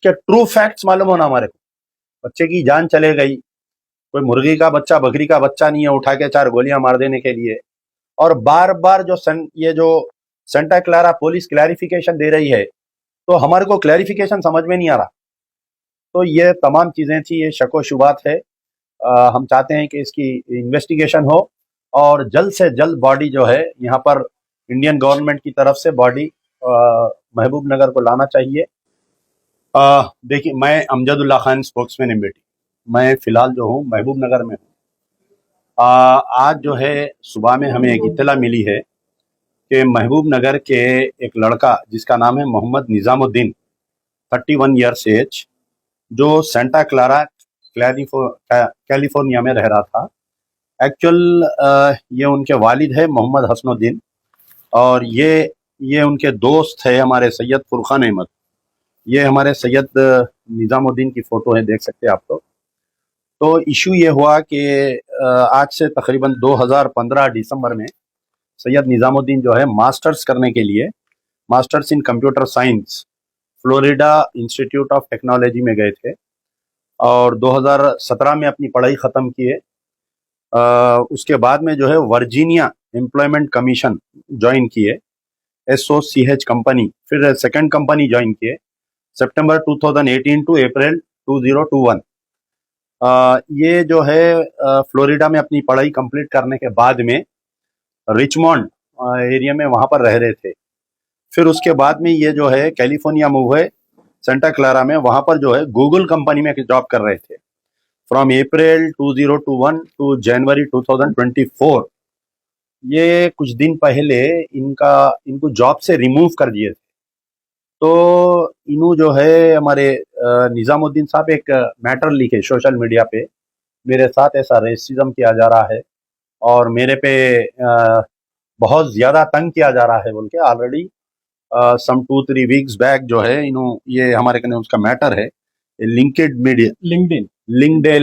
के true facts मालूम होना हमारे को। बच्चे की जान चले गई, कोई मुर्गी का बच्चा बकरी का बच्चा नहीं है उठा के 4 गोलियां मार देने के लिए। और बार बार ये जो सेंटा क्लारा पुलिस क्लैरिफिकेशन दे रही है, तो हमारे को क्लैरिफिकेशन समझ में नहीं आ रहा। तो ये तमाम चीजें थी, ये शक व शुबात है। हम चाहते हैं कि इसकी इन्वेस्टिगेशन हो और जल्द से जल्द बॉडी जो है यहाँ पर इंडियन गवर्नमेंट की तरफ से बॉडी महबूब नगर को लाना चाहिए। देखिए, मैं अमजदुल्ला खान स्पोक्समैन एमबीटी, मैं फिलहाल जो हूँ महबूब नगर में हूँ। आज जो है सुबह में हमें एक इत्तला मिली है कि महबूब नगर के एक लड़का जिसका नाम है मोहम्मद निज़ामुद्दीन, 31 ईयर्स एज, जो सेंटा क्लारा कैलिफोर्निया में रह रहा था। एक्चुअल ये उनके वालिद है मोहम्मद हसनुद्दीन, और ये उनके दोस्त है हमारे सैयद फुरखान अहमद। ये हमारे सैयद निज़ामुद्दीन की फ़ोटो है, देख सकते हैं आप लोग। तो इशू ये हुआ कि आज से तकरीबन 2015 दिसंबर में सैयद निज़ामुद्दीन जो है मास्टर्स करने के लिए, masters in computer science, Florida institute of technology में गए थे और 2017 में अपनी पढ़ाई ख़त्म किए। उसके बाद में जो है वर्जीनिया एम्प्लॉयमेंट कमीशन ज्वाइन किए, SOCH कंपनी, फिर सेकंड कंपनी ज्वाइन किए सितंबर 2018 टू अप्रैल 2021। ये जो है फ्लोरिडा में अपनी पढ़ाई कंप्लीट करने के बाद में रिचमॉन्ड एरिया में वहाँ पर रह रहे थे। फिर उसके बाद में ये जो है कैलिफोर्निया मूव हुए, सेंटा क्लारा में, वहाँ पर जो है गूगल कंपनी में जॉब कर रहे थे फ्रॉम अप्रैल 2021 टू जनवरी 2024। ये कुछ दिन पहले इनको जॉब से रिमूव कर दिए थे। तो इन्हों जो है हमारे निज़ामुद्दीन साहब एक मैटर लिखे सोशल मीडिया पे, मेरे साथ ऐसा रेसिज्म किया जा रहा है और मेरे पे बहुत ज़्यादा तंग किया जा रहा है बोल के। ऑलरेडी सम 2-3 वीक्स बैक जो है ये हमारे कने उसका मैटर है, लिंक्डइन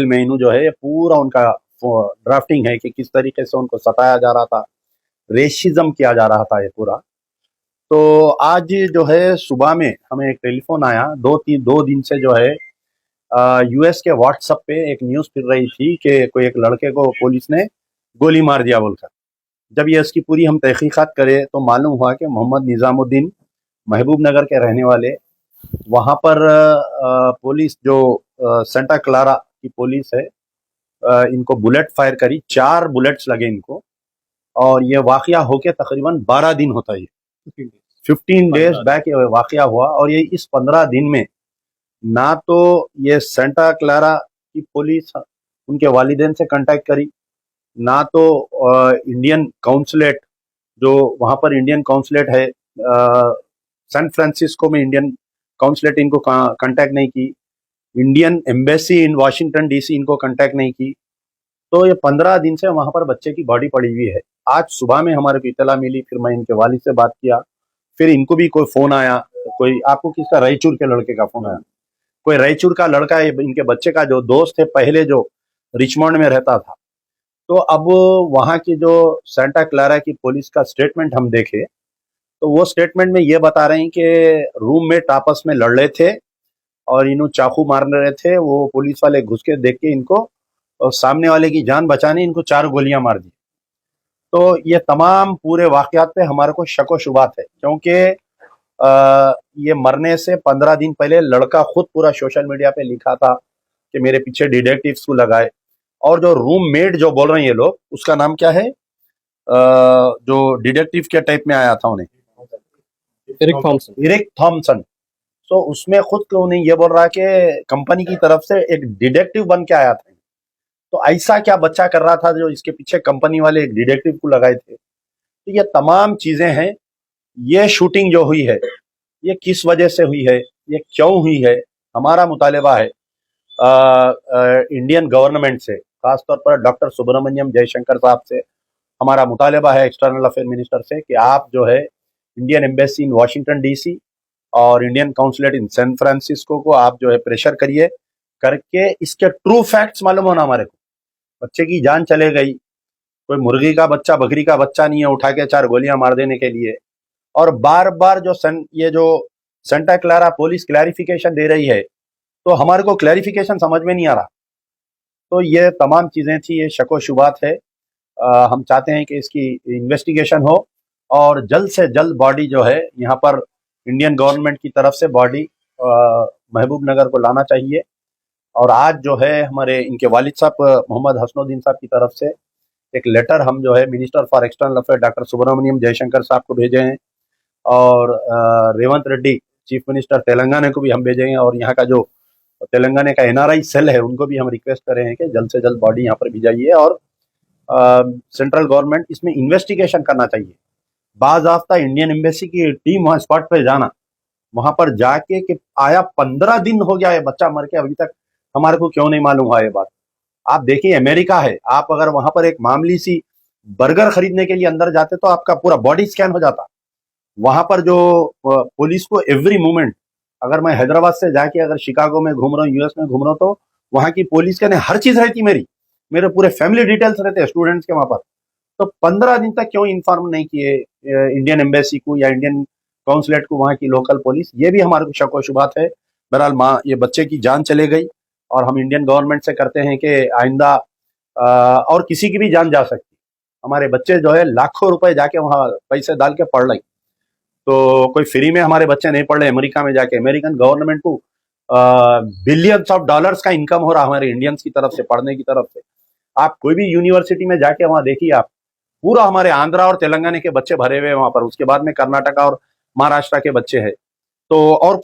में इन्हों जो है ये पूरा उनका ड्राफ्टिंग है कि किस तरीके से उनको सताया जा रहा था, रेसिज्म किया जा रहा था ये पूरा। तो आज जो है सुबह में हमें एक टेलीफोन आया, 2 दिन से जो है US के व्हाट्सएप पे एक न्यूज़ फिर रही थी कि कोई एक लड़के को पुलिस ने गोली मार दिया बोलकर। जब ये इसकी पूरी हम तहकीकात करें तो मालूम हुआ कि मोहम्मद निज़ामुद्दीन महबूब नगर के रहने वाले, वहाँ पर पुलिस जो सेंटा क्लारा की पुलिस है, इनको बुलेट फायर करी, 4 बुलेट्स लगे इनको, और ये वाकया होके तकरीबन 12 दिन होता है, 15 डेज बैक ये वाकया हुआ। और ये इस 15 दिन में ना तो ये सेंटा क्लारा की पुलिस उनके वालिदैन से कांटेक्ट करी, ना तो इंडियन काउंसलेट, जो वहाँ पर इंडियन काउंसलेट है सैन फ्रांसिस्को में, इंडियन काउंसलेट इनको कांटेक्ट नहीं की, Indian embassy in Washington DC इनको कांटेक्ट नहीं की। तो ये 15 दिन से वहाँ पर बच्चे की बॉडी पड़ी हुई है। आज सुबह में हमारे को इत्तला मिली, फिर मैं इनके वालिद से बात किया, फिर इनको भी कोई फ़ोन आया, कोई आपको किसका, रायचूर के लड़के का फ़ोन आया, कोई रायचूर का लड़का है, इनके बच्चे का जो दोस्त है पहले, जो रिचमॉन्ड में रहता था। तो अब वहाँ की जो सेंटा क्लारा की पुलिस का स्टेटमेंट हम देखें तो वो स्टेटमेंट में ये बता रहे हैं कि रूममेट आपस में लड़ रहे थे और इन्हों चाकू मार रहे थे। वो पुलिस वाले घुस के देख के इनको, और सामने वाले की जान बचाने इनको 4 गोलियां मार दी। तो ये तमाम पूरे वाकयात पे हमारे को शक व शुबात है, क्योंकि ये मरने से 15 दिन पहले लड़का खुद पूरा सोशल मीडिया पे लिखा था कि मेरे पीछे डिटेक्टिव्स को लगाए। और जो रूममेट जो बोल रहे हैं ये लोग, उसका नाम क्या है, जो डिटेक्टिव के टाइप में आया था उन्हें, इरिक थॉमसन। तो उसमें खुद को उन्हें ये बोल रहा है कि कंपनी की तरफ से एक डिटेक्टिव बन के आया था। तो ऐसा क्या बच्चा कर रहा था जो इसके पीछे कंपनी वाले एक डिटेक्टिव को लगाए थे। तो ये तमाम चीजें हैं। ये शूटिंग जो हुई है ये किस वजह से हुई है, ये क्यों हुई है, हमारा मुतालिबा है इंडियन गवर्नमेंट से, खासतौर पर डॉक्टर सुब्रमण्यम जयशंकर साहब से हमारा मुतालिबा है, एक्सटर्नल अफेयर मिनिस्टर से, कि आप जो है Indian embassy in Washington DC और Indian consulate in San Francisco को आप जो है प्रेशर करिए, करके इसके ट्रू फैक्ट्स मालूम होना हमारे को। बच्चे की जान चले गई, कोई मुर्गी का बच्चा बकरी का बच्चा नहीं है उठा के 4 गोलियां मार देने के लिए। और बार बार ये जो सेंटा क्लारा पुलिस क्लैरिफिकेशन दे रही है, तो हमारे को क्लैरिफिकेशन समझ में नहीं आ रहा। तो ये तमाम चीजें थी, ये शको शुबात है। हम चाहते हैं कि इसकी इन्वेस्टिगेशन हो और जल्द से जल्द बॉडी जो है यहाँ पर इंडियन गवर्नमेंट की तरफ से बॉडी महबूब नगर को लाना चाहिए। और आज जो है हमारे इनके वालिद साहब मोहम्मद हसनुद्दीन साहब की तरफ से एक लेटर हम जो है minister for external affair doctor Subrahmanyam Jaishankar साहब को भेजे हैं, और रेवंत रेड्डी चीफ मिनिस्टर तेलंगाना को भी हम भेजे हैं, और यहाँ का जो तेलंगाना का एनआरआई सेल है उनको भी हम रिक्वेस्ट कर रहे हैं कि जल्द से जल्द बॉडी यहाँ पर भिजाइए और सेंट्रल गवर्नमेंट इसमें इन्वेस्टिगेशन करना चाहिए। बाज़ाफ्ता इंडियन एम्बेसी की टीम वहाँ स्पॉट पे जाना, वहां पर जाके कि आया 15 दिन हो गया है बच्चा मर के, अभी तक हमारे को क्यों नहीं मालूम हुआ ये बात। आप देखिए अमेरिका है, आप अगर वहां पर एक मामूली सी बर्गर खरीदने के लिए अंदर जाते तो आपका पूरा बॉडी स्कैन हो जाता। वहां पर जो पुलिस को एवरी मोमेंट, अगर मैं हैदराबाद से जाके अगर शिकागो में घूम रहा हूँ, यूएस में घूम रहा हूँ, तो वहां की पुलिस के हर चीज रहती, मेरे पूरे फैमिली डिटेल्स रहते हैं स्टूडेंट्स के वहां पर। तो 15 दिन तक क्यों इन्फॉर्म नहीं किए इंडियन एम्बेसी को या इंडियन काउंसलेट को, वहां की लोकल पुलिस, ये भी हमारे को शक व शुबात है। बहरहाल माँ, ये बच्चे की जान चले गई और हम इंडियन गवर्नमेंट से करते हैं कि आइंदा और किसी की भी जान जा सकती। हमारे बच्चे जो है लाखों रुपए जाके वहां पैसे डाल के पढ़ रहे, तो कोई फ्री में हमारे बच्चे नहीं पढ़ रहे। अमेरिका में जाके अमेरिकन गवर्नमेंट को बिलियंस ऑफ डॉलर्स का इनकम हो रहा हमारे इंडियंस की तरफ से, पढ़ने की तरफ से। आप कोई भी यूनिवर्सिटी में जाके वहां देखिए, आप पूरा हमारे आंध्रा और तेलंगाना के बच्चे भरे हुए वहां पर, उसके बाद में कर्नाटका और महाराष्ट्र के बच्चे हैं। तो और